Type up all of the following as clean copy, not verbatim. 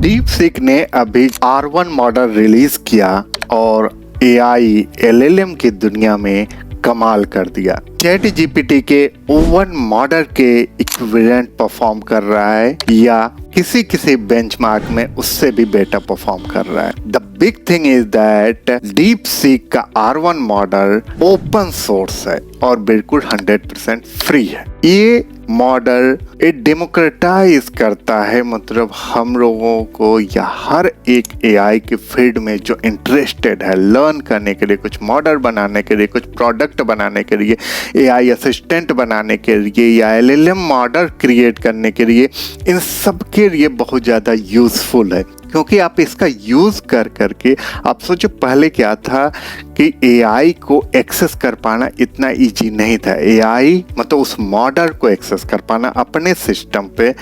DeepSeek ने अभी R1 model release किया और AI LLM की दुनिया में कमाल कर दिया। चैट जीपीटी के O1 मॉडल के इक्विवेलेंट परफॉर्म कर रहा है या किसी बेंचमार्क में उससे भी बेटर परफॉर्म कर रहा है। The big thing is that DeepSeek का R1 मॉडल ओपन सोर्स है और बिल्कुल 100% फ्री है। ये मॉडल डेमोक्रेटाइज करता है, मतलब हम लोगों को या हर एक AI के फील्ड में जो इंटरेस्टेड है लर्न करने के लिए, कुछ मॉडल बनाने के लिए, कुछ प्रोडक्ट बनाने के लिए, AI असिस्टेंट बनाने के लिए या LLM मॉडल क्रिएट करने के लिए, इन सब के लिए बहुत ज़्यादा यूजफुल है। क्योंकि आप इसका यूज़ कर करके आप सोचो, पहले क्या था कि AI को एक्सेस कर पाना इतना इजी नहीं था। AI मतलब उस मॉडल को एक्सेस कर पाना अपने सिस्टम पे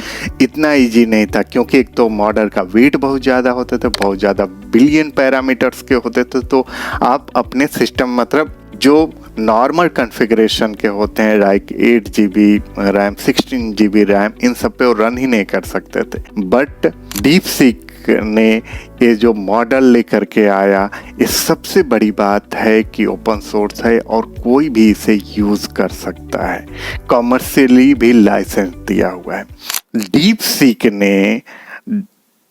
इतना इजी नहीं था, क्योंकि एक तो मॉडल का वेट बहुत ज़्यादा होता था, बहुत ज़्यादा बिलियन पैरामीटर्स के होते थे। तो आप अपने सिस्टम मतलब जो नॉर्मल कॉन्फ़िगरेशन के होते हैं like 8 GB RAM, 16 GB RAM, इन सब पे वो रन ही नहीं कर सकते थे। बट डीपसीक ने ये जो मॉडल लेकर के आया, इस सबसे बड़ी बात है कि ओपन सोर्स है और कोई भी इसे यूज़ कर सकता है, कॉमर्शियली भी लाइसेंस दिया हुआ है। डीपसीक ने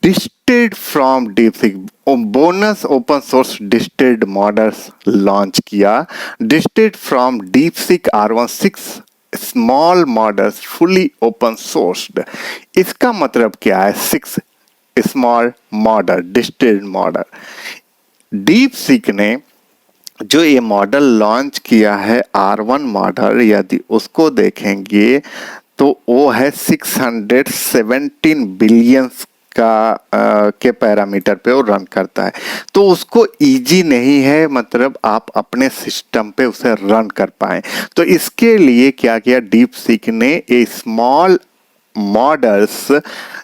distilled from DeepSeek bonus open source distilled models launch किया। Distilled from DeepSeek R1 6 small models fully open sourced. इसका मतलब क्या है? 6 small model, distilled model. DeepSeek ने जो ये मॉडल लॉन्च किया है R1 मॉडल, यदि उसको देखेंगे तो वो है 617 बिलियन के पैरामीटर पे वो रन करता है। तो उसको इजी नहीं है, मतलब आप अपने सिस्टम पे उसे रन कर पाए। तो इसके लिए क्या किया डीपसीक ने? ए स्मॉल मॉडल्स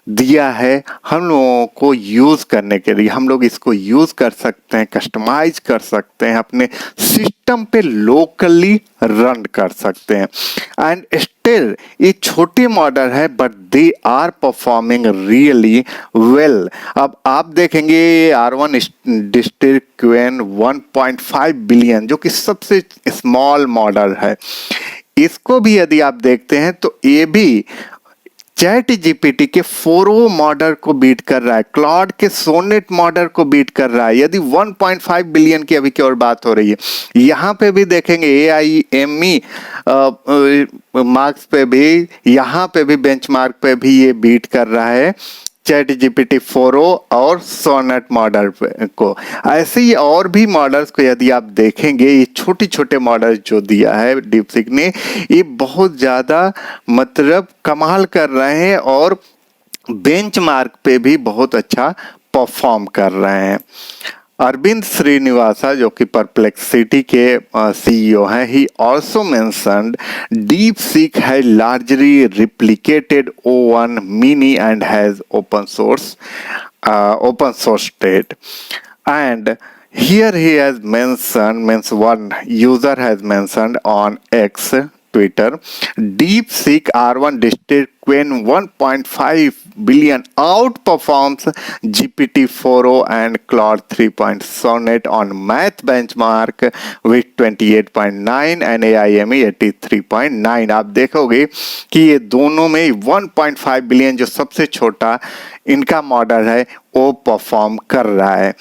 दिया है हम लोगों को यूज़ करने के लिए। हम लोग इसको यूज़ कर सकते हैं, कस्टमाइज कर सकते हैं, अपने सिस्टम पे लोकली रन कर सकते हैं। एंड स्टिल ये छोटे मॉडल है but they are performing really well. अब आप देखेंगे R1 डिस्टिल क्वेन 1.5 बिलियन, जो कि सबसे स्मॉल मॉडल है, इसको भी यदि आप देखते हैं तो ये भी चैट जीपीटी के 4o मॉडल को बीट कर रहा है, क्लॉड के सोनेट मॉडल को बीट कर रहा है। यदि 1.5 बिलियन की अभी की और बात हो रही है, यहाँ पे भी देखेंगे AIME मार्क्स पे भी, यहाँ पे भी बेंचमार्क पे भी ये बीट कर रहा है चैट जीपीटी 4o और सोनेट मॉडल को। ऐसे ही और भी मॉडल्स को यदि आप देखेंगे, ये छोटे छोटे मॉडल्स जो दिया है डीपसीक ने, ये बहुत ज़्यादा मतलब कमाल कर रहे हैं और बेंचमार्क पे भी बहुत अच्छा परफॉर्म कर रहे हैं। अरविंद श्रीनिवासा जो कि परप्लेक्सिटी के CEO हैं, ही ऑल्सो मेंशन्ड डीपसीक है largely replicated O1 mini and has open source state, and here he has mentioned, one user has mentioned on X Twitter, DeepSeek R1 distilled Qwen 1.5 billion outperforms GPT-4o and Claude 3. Sonnet on math benchmark with 28.9 and AIME 83.9। आप देखोगे कि ये दोनों में 1.5 billion जो सबसे छोटा इनका मॉडल है वो परफॉर्म कर रहा है।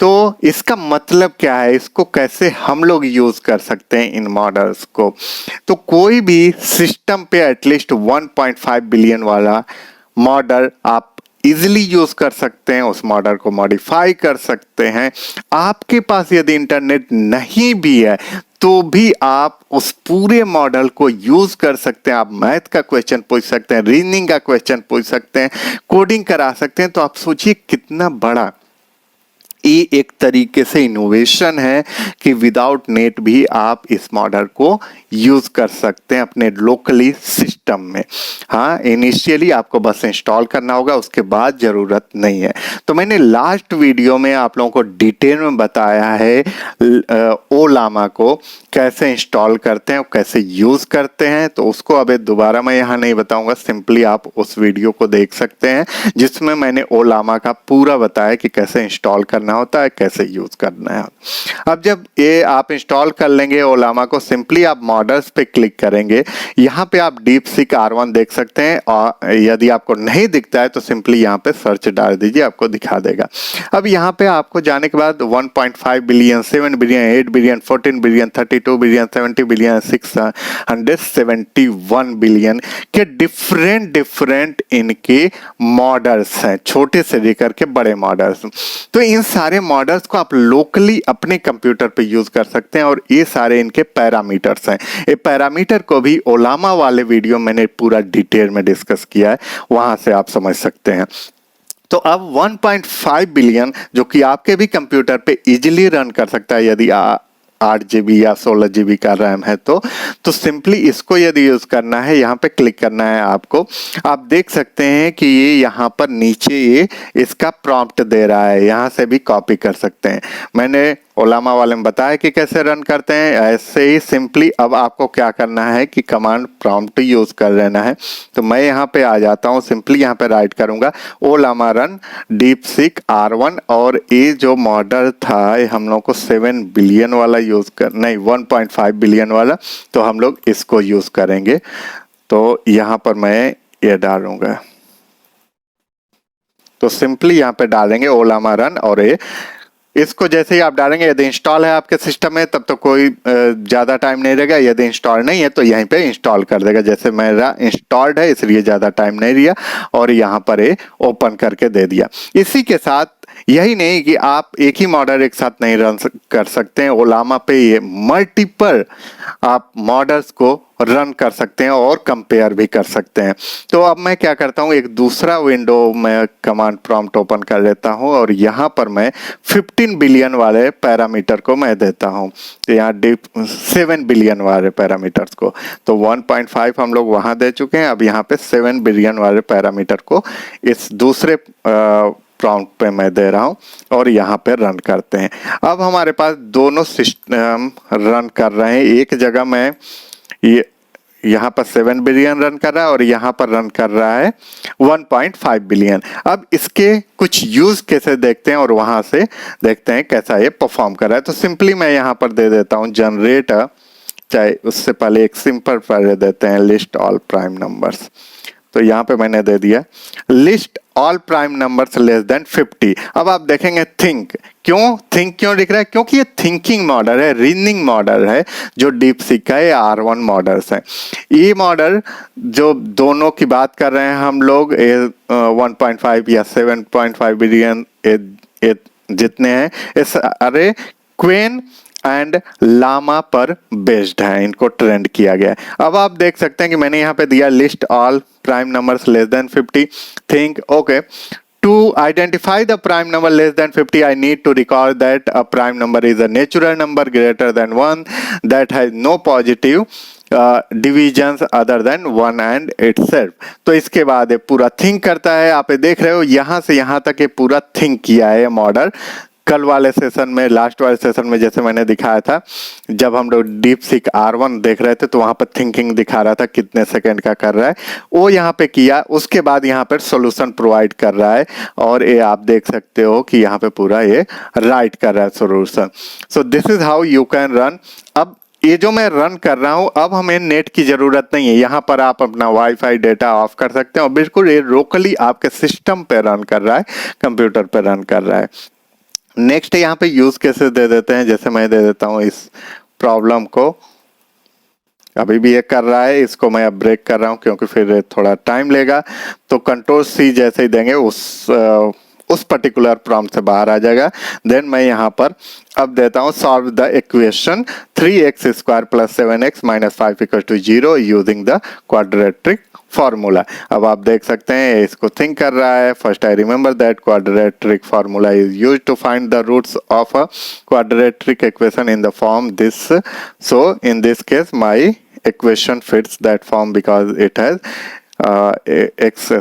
तो इसका मतलब क्या है? इसको कैसे हम लोग यूज़ कर सकते हैं इन मॉडल्स को? तो कोई भी सिस्टम पे एटलीस्ट 1.5 बिलियन वाला मॉडल आप इजीली यूज़ कर सकते हैं, उस मॉडल को मॉडिफाई कर सकते हैं। आपके पास यदि इंटरनेट नहीं भी है तो भी आप उस पूरे मॉडल को यूज़ कर सकते हैं। आप मैथ का क्वेश्चन पूछ सकते हैं, रीजनिंग का क्वेश्चन पूछ सकते हैं, कोडिंग करा सकते हैं। तो आप सोचिए कितना बड़ा ये एक तरीके से इनोवेशन है कि विदाउट नेट भी आप इस मॉडल को यूज कर सकते हैं अपने लोकली सिस्टम में। हाँ, इनिशियली आपको बस इंस्टॉल करना होगा, उसके बाद जरूरत नहीं है। तो मैंने लास्ट वीडियो में आप लोगों को डिटेल में बताया है ओलामा को कैसे इंस्टॉल करते हैं और कैसे यूज करते हैं, तो उसको अभी दोबारा मैं यहाँ नहीं बताऊंगा, सिंपली आप उस वीडियो को देख सकते हैं जिसमें मैंने ओलामा का पूरा बताया कि कैसे इंस्टॉल करना होता है, कैसे यूज करना है। अब जब ये आप इंस्टॉल कर लेंगे ओलामा को, सिंपली आप मॉडल्स पे क्लिक करेंगे। यहाँ पे आप DeepSeek R1 देख सकते हैं, और यदि आपको नहीं दिखता है तो सिंपली यहाँ पे सर्च डाल दीजिए, आपको दिखा देगा। अब यहाँ पे आपको जाने के बाद 1.5 billion, 7 billion, 8 billion, 14 billion, 32 billion, 70 billion, 671 billion के डिफरेंट इनके मॉडल्स हैं, छोटे से लेकर के बड़े मॉडल्स। तो इन सारे मॉडल्स को आप लोकली अपने कंप्यूटर पे यूज कर सकते हैं, और ये सारे इनके पैरामीटर्स हैं। ये पैरामीटर को भी ओलामा वाले वीडियो मैंने पूरा डिटेल में डिस्कस किया है, वहां से आप समझ सकते हैं। तो अब 1.5 बिलियन जो कि आपके भी कंप्यूटर पे इजीली रन कर सकता है, यदि 8 GB या 16 GB का रैम है तो सिंपली इसको यदि यूज करना है, यहाँ पे क्लिक करना है आपको। आप देख सकते हैं कि ये यहाँ पर नीचे ये इसका प्रॉम्प्ट दे रहा है, यहाँ से भी कॉपी कर सकते हैं। मैंने ओलामा वाले में बताया कि कैसे रन करते हैं, ऐसे ही सिंपली अब आपको क्या करना है कि कमांड प्रॉम्प्ट यूज कर लेना है। तो मैं यहाँ पे आ जाता हूँ, सिंपली यहाँ पे राइट करूंगा ओलामा रन DeepSeek R1, और ये जो मॉडल था ये हम लोग को 7 बिलियन वाला यूज कर, नहीं 1.5 बिलियन वाला, तो हम लोग इसको यूज करेंगे। तो यहाँ पर मैं ये डालूंगा, तो सिंपली यहाँ पे डालेंगे ओलामा रन, और ये इसको जैसे ही आप डालेंगे, यदि इंस्टॉल है आपके सिस्टम में तब तो कोई ज़्यादा टाइम नहीं रहेगा, यदि इंस्टॉल नहीं है तो यहीं पे इंस्टॉल कर देगा। जैसे मेरा इंस्टॉल्ड है इसलिए ज़्यादा टाइम नहीं लिया, और यहाँ पर ये ओपन करके दे दिया। इसी के साथ यही नहीं कि आप एक ही मॉडल एक साथ नहीं रन कर सकते हैं, ओलामा पे ये मल्टीपल आप मॉडल्स को रन कर सकते हैं और कंपेयर भी कर सकते हैं। तो अब मैं क्या करता हूँ, एक दूसरा विंडो में कमांड प्रॉम्प्ट ओपन कर लेता हूँ, और यहाँ पर मैं 15 बिलियन वाले पैरामीटर को मैं देता हूँ, तो यहाँ 7 बिलियन वाले पैरामीटर्स को, तो 1.5 हम लोग वहाँ दे चुके हैं। अब यहाँ पे 7 बिलियन वाले पैरामीटर को इस दूसरे प्रॉम्प्ट पे मैं दे रहा हूँ, और यहाँ पे रन करते हैं। अब हमारे पास दोनों सिस्टम रन कर रहे हैं, एक जगह में ये यहाँ पर 7 बिलियन रन कर रहा है और यहाँ पर रन कर रहा है 1.5 बिलियन। अब इसके कुछ यूज कैसे देखते हैं और वहां से देखते हैं कैसा ये परफॉर्म कर रहा है। तो सिंपली मैं यहाँ पर दे देता हूँ जनरेटर, चाहे उससे पहले एक सिंपल पहले देते हैं लिस्ट ऑल प्राइम नंबर्स। तो यहाँ पे मैंने दे दिया list all prime numbers less than 50। अब आप देखेंगे थिंक क्यों लिख रहा है, क्योंकि ये थिंकिंग मॉडल है, रीजनिंग मॉडल है जो DeepSeek का ये R1 मॉडल्स है। ये मॉडल जो दोनों की बात कर रहे हैं हम लोग 1.5 या 7.5 बिलियन जितने हैं, इस सारे क्वेन एंड लामा पर बेस्ड है, इनको ट्रेंड किया गया है। अब आप देख सकते हैं कि मैंने यहाँ पे दिया list all prime numbers less than 50, think okay. To identify the prime number less than 50, I need to recall that a prime number is a natural number greater than 1 that has no positive divisions other than 1 and itself। तो इसके बाद ये पूरा think करता है, आप ये देख रहे हो यहाँ से यहाँ तक ये पूरा थिंक किया है मॉडल। कल वाले सेशन में, लास्ट वाले सेशन में जैसे मैंने दिखाया था, जब हम लोग DeepSeek R1 देख रहे थे तो वहां पर थिंकिंग दिखा रहा था कितने सेकंड का कर रहा है, वो यहाँ पे किया, उसके बाद यहाँ पर सॉल्यूशन प्रोवाइड कर रहा है, और ये आप देख सकते हो कि यहाँ पे पूरा ये राइट कर रहा है solution. So this is how you can run. अब ये जो मैं रन कर रहा हूँ, अब हमें नेट की जरूरत नहीं है, यहाँ पर आप अपना वाईफाई डेटा ऑफ कर सकते हो, बिल्कुल ये लोकली आपके सिस्टम पे रन कर रहा है, कंप्यूटर पे रन कर रहा है। नेक्स्ट यहाँ पे यूज कैसे दे देते हैं, जैसे मैं दे देता हूँ इस प्रॉब्लम को, अभी भी ये कर रहा है, इसको मैं अब ब्रेक कर रहा हूँ क्योंकि फिर थोड़ा टाइम लेगा। तो Ctrl+C जैसे ही देंगे उस उस पर्टिकुलर प्रॉम्प्ट से बाहर आ जाएगा। देन मैं यहाँ पर अब देता हूँ solve the equation 3x square plus 7x minus 5 equal to 0 using the quadratic formula. अब आप देख सकते हैं इसको थिंक कर रहा है। First I remember that quadratic formula is used to find the roots of a quadratic equation in the form this. So in this case my equation fits that form because it has x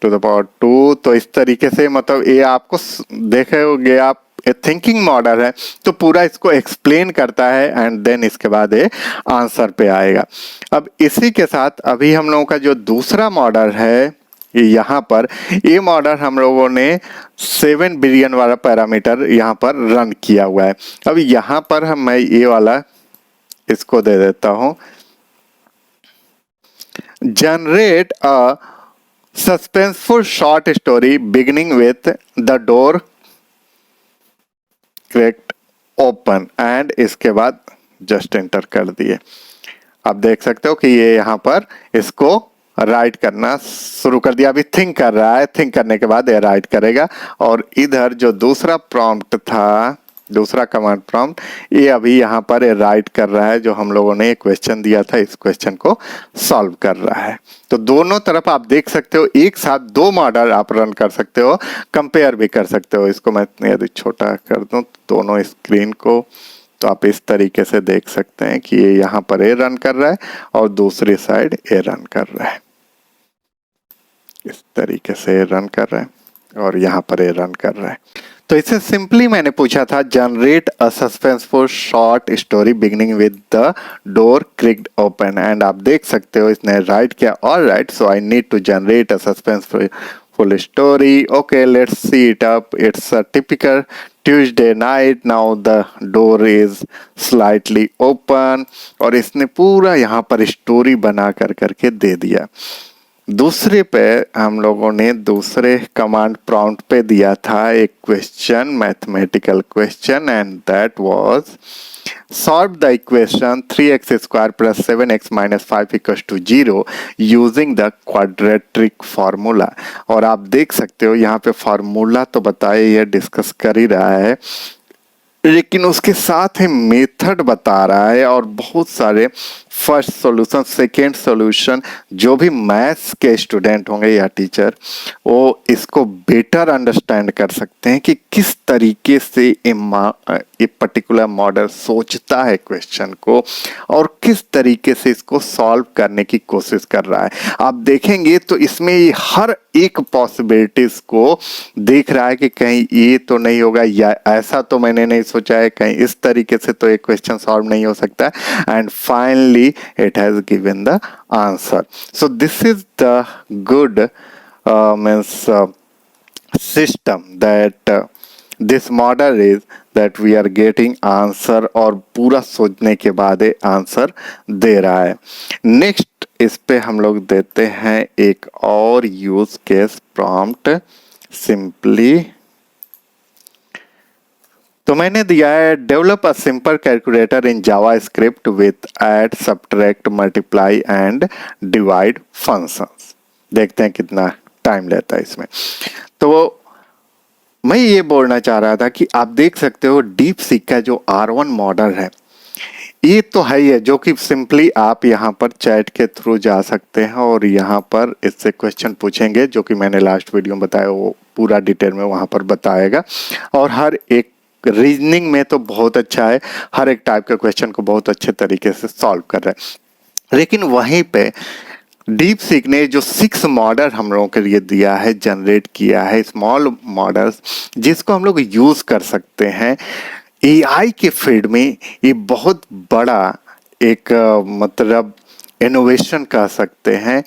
to the power 2। तो इस तरीके से मतलब ये आपको देखोगे आप thinking model है तो पूरा इसको एक्सप्लेन करता है एंड देन इसके बाद ये आंसर पे आएगा। अब इसी के साथ अभी हम लोगों का जो दूसरा मॉडल है यहाँ पर ये मॉडल हम लोगों ने 7 बिलियन वाला पैरामीटर यहाँ पर रन किया हुआ है। अब यहाँ पर मैं ये वाला इसको दे देता हूँ, generate a suspenseful short story beginning with the door cracked open and इसके बाद जस्ट एंटर कर दिए। आप देख सकते हो कि ये यहाँ पर इसको राइट करना शुरू कर दिया। अभी थिंक कर रहा है, थिंक करने के बाद ये राइट करेगा। और इधर जो दूसरा प्रॉम्प्ट था, दूसरा कमांड प्रॉम्प्ट, ये अभी यहाँ पर ये राइट कर रहा है। जो हम लोगों ने एक क्वेश्चन दिया था इस क्वेश्चन को सॉल्व कर रहा है। तो दोनों तरफ आप देख सकते हो एक साथ दो मॉडल आप रन कर सकते हो, कंपेयर भी कर सकते हो। इसको मैं यदि छोटा कर दूं दोनों स्क्रीन को तो आप इस तरीके से देख सकते हैं कि ये यहाँ पर ए रन कर रहा है और दूसरी साइड ए रन कर रहा है। इस तरीके से रन कर रहा है और यहाँ पर ए रन कर रहा है। तो इसे सिंपली मैंने पूछा था generate a suspenseful short story beginning with the door creaked open and आप देख सकते हो इसने राइट किया। All right, so I need to generate a suspenseful story. Okay, let's see it up. It's a typical Tuesday night. Now the door is slightly open और इसने पूरा यहाँ पर स्टोरी बना कर करके दे दिया। दूसरे पे हम लोगों ने दूसरे कमांड प्रॉम्प्ट पे दिया था एक question, mathematical question, and that was solve the equation 3x square plus 7x minus 5 equals to 0 using the quadratic formula. और आप देख सकते हो यहाँ पे फार्मूला तो बताए, ये डिस्कस कर ही रहा है, लेकिन उसके साथ ही मेथड बता रहा है और बहुत सारे फर्स्ट सॉल्यूशन, सेकेंड सॉल्यूशन, जो भी मैथ्स के स्टूडेंट होंगे या टीचर वो इसको बेटर अंडरस्टैंड कर सकते हैं कि किस तरीके से ये पर्टिकुलर मॉडल सोचता है क्वेश्चन को और किस तरीके से इसको सॉल्व करने की कोशिश कर रहा है। आप देखेंगे तो इसमें हर एक पॉसिबिलिटीज को देख रहा है कि कहीं ये तो नहीं होगा या ऐसा तो मैंने नहीं सोचा है, कहीं इस तरीके से तो एक क्वेश्चन सॉल्व नहीं हो सकता, and finally it has given the answer. So this is the good system that this model is that we are getting answer और पूरा सोचने के बाद आंसर दे रहा है। नेक्स्ट इस पे हम लोग देते हैं एक और यूज केस प्रॉम्प्ट सिंपली। तो मैंने दिया है develop a simple calculator in Java script with add, subtract, multiply and divide functions. देखते हैं कितना टाइम लेता है इसमें। तो मैं ये बोलना चाह रहा था कि आप देख सकते हो डीप सीक का जो R1 मॉडल है ये तो है ही है, जो कि सिंपली आप यहाँ पर चैट के थ्रू जा सकते हैं और यहाँ पर इससे क्वेश्चन पूछेंगे, जो कि मैंने लास्ट वीडियो में बताया, वो पूरा डिटेल में वहाँ पर बताएगा। और हर एक रीजनिंग में तो बहुत अच्छा है, हर एक टाइप के क्वेश्चन को बहुत अच्छे तरीके से सॉल्व कर रहा है। लेकिन वहीं पे डीप सीक ने जो 6 मॉडल हम लोगों के लिए दिया है, जनरेट किया है, स्मॉल मॉडल्स, जिसको हम लोग यूज कर सकते हैं एआई के फील्ड में। ये बहुत बड़ा एक मतलब इनोवेशन कह सकते हैं,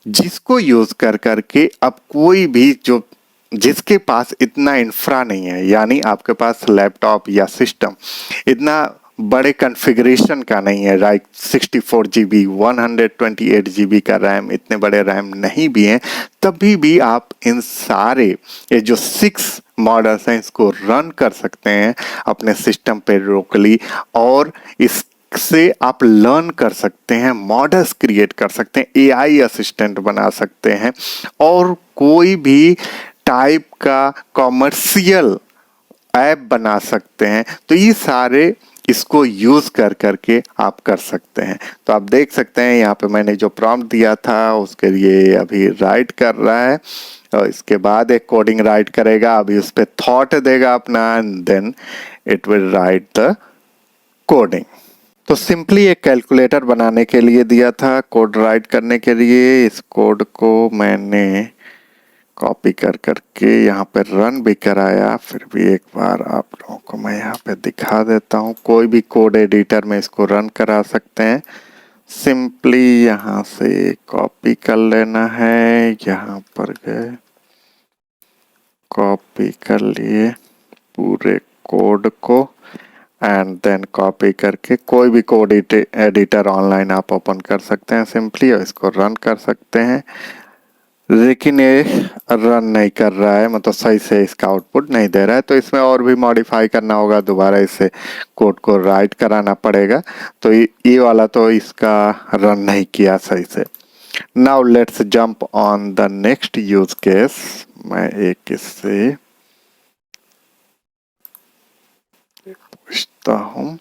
जिसको यूज कर करके अब कोई भी जो जिसके पास इतना इंफ्रा नहीं है, यानी आपके पास लैपटॉप या सिस्टम इतना बड़े कॉन्फ़िगरेशन का नहीं है, लाइक 64 GB 128 GB का रैम, इतने बड़े रैम नहीं भी हैं, तभी भी आप इन सारे ये जो 6 मॉडल्स हैं इसको रन कर सकते हैं अपने सिस्टम पे लोकली, और इससे आप लर्न कर सकते हैं, मॉडल्स क्रिएट कर सकते हैं, एआई असिस्टेंट बना सकते हैं, और कोई भी टाइप का कॉमर्शियल ऐप बना सकते हैं। तो ये सारे इसको यूज कर करके आप कर सकते हैं। तो आप देख सकते हैं यहाँ पे मैंने जो प्रॉम्प्ट दिया था उसके लिए अभी राइट कर रहा है, और इसके बाद एक कोडिंग राइट करेगा, अभी उस पर थॉट देगा अपना, and then it will write the coding. तो सिंपली एक कैलकुलेटर बनाने के लिए दिया था कोड राइट करने के लिए। इस कोड को मैंने कॉपी कर करके यहाँ पे रन भी कराया, फिर भी एक बार आप लोगों को मैं यहाँ पे दिखा देता हूँ। कोई भी कोड एडिटर में इसको रन करा सकते हैं। सिंपली यहाँ से कॉपी कर लेना है, यहाँ पर गए, कॉपी कर लिए पूरे कोड को, एंड देन कॉपी करके कोई भी कोड एडिटर ऑनलाइन आप ओपन कर सकते हैं सिंपली, और इसको रन कर सकते हैं। लेकिन ये रन नहीं कर रहा है, मतलब सही से इसका आउटपुट नहीं दे रहा है, तो इसमें और भी मॉडिफाई करना होगा, दोबारा इसे कोड को राइट कराना पड़ेगा। तो ये वाला तो इसका रन नहीं किया सही से। Now let's jump on the next use case. मैं एक इससे पूछता हूँ।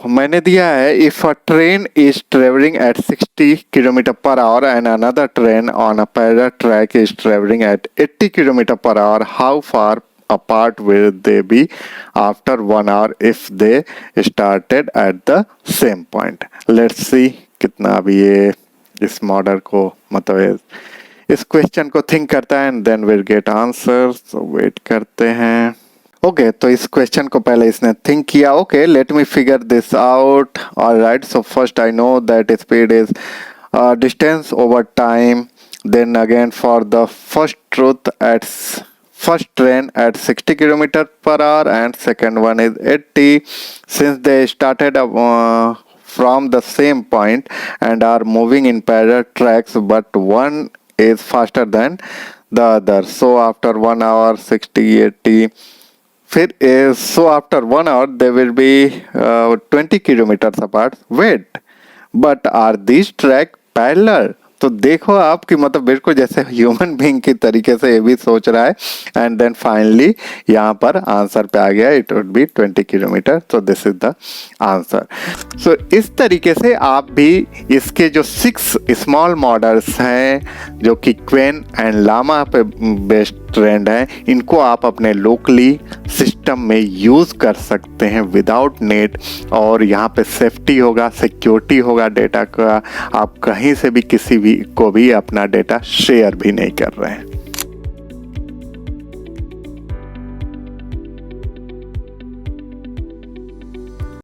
मैंने दिया है if a train is travelling at 60 kilometre per hour and another train on a parallel track is travelling at 80 kilometre per hour, how far apart will they be after 1 hour if they started at the same point? Let's see कितना अभी ये इस model को मतलब इस question को think करता है, and then will get answer. So wait करते हैं। ओके, तो इस क्वेश्चन को पहले इसने थिंक किया। Okay, let me figure this out. Alright, so first I know that speed is distance over time, then again for the first truth at first train at 60 kilometer per hour and second one is 80, since they started from the same point and are moving in parallel tracks, but one is faster than the other, so after 1 hour 60 80 फिर so after 1 hour they will be 20 kilometers apart. Wait, but are these track parallel? तो देखो आपकी मतलब बिल्कुल जैसे human being की तरीके से ये भी सोच रहा है, एंड देन फाइनली यहाँ पर आंसर पे आ गया, इट वुड बी 20 किलोमीटर। तो दिस इज द आंसर। सो इस तरीके से आप भी इसके जो 6 स्मॉल मॉडल्स हैं जो कि क्वेन एंड लामा पे बेस्ड ट्रेंड है, इनको आप अपने लोकली सिस्टम में यूज़ कर सकते हैं विदाउट नेट, और यहाँ पे सेफ्टी होगा, सिक्योरिटी होगा डेटा का। आप कहीं से भी किसी भी को भी अपना डेटा शेयर भी नहीं कर रहे हैं।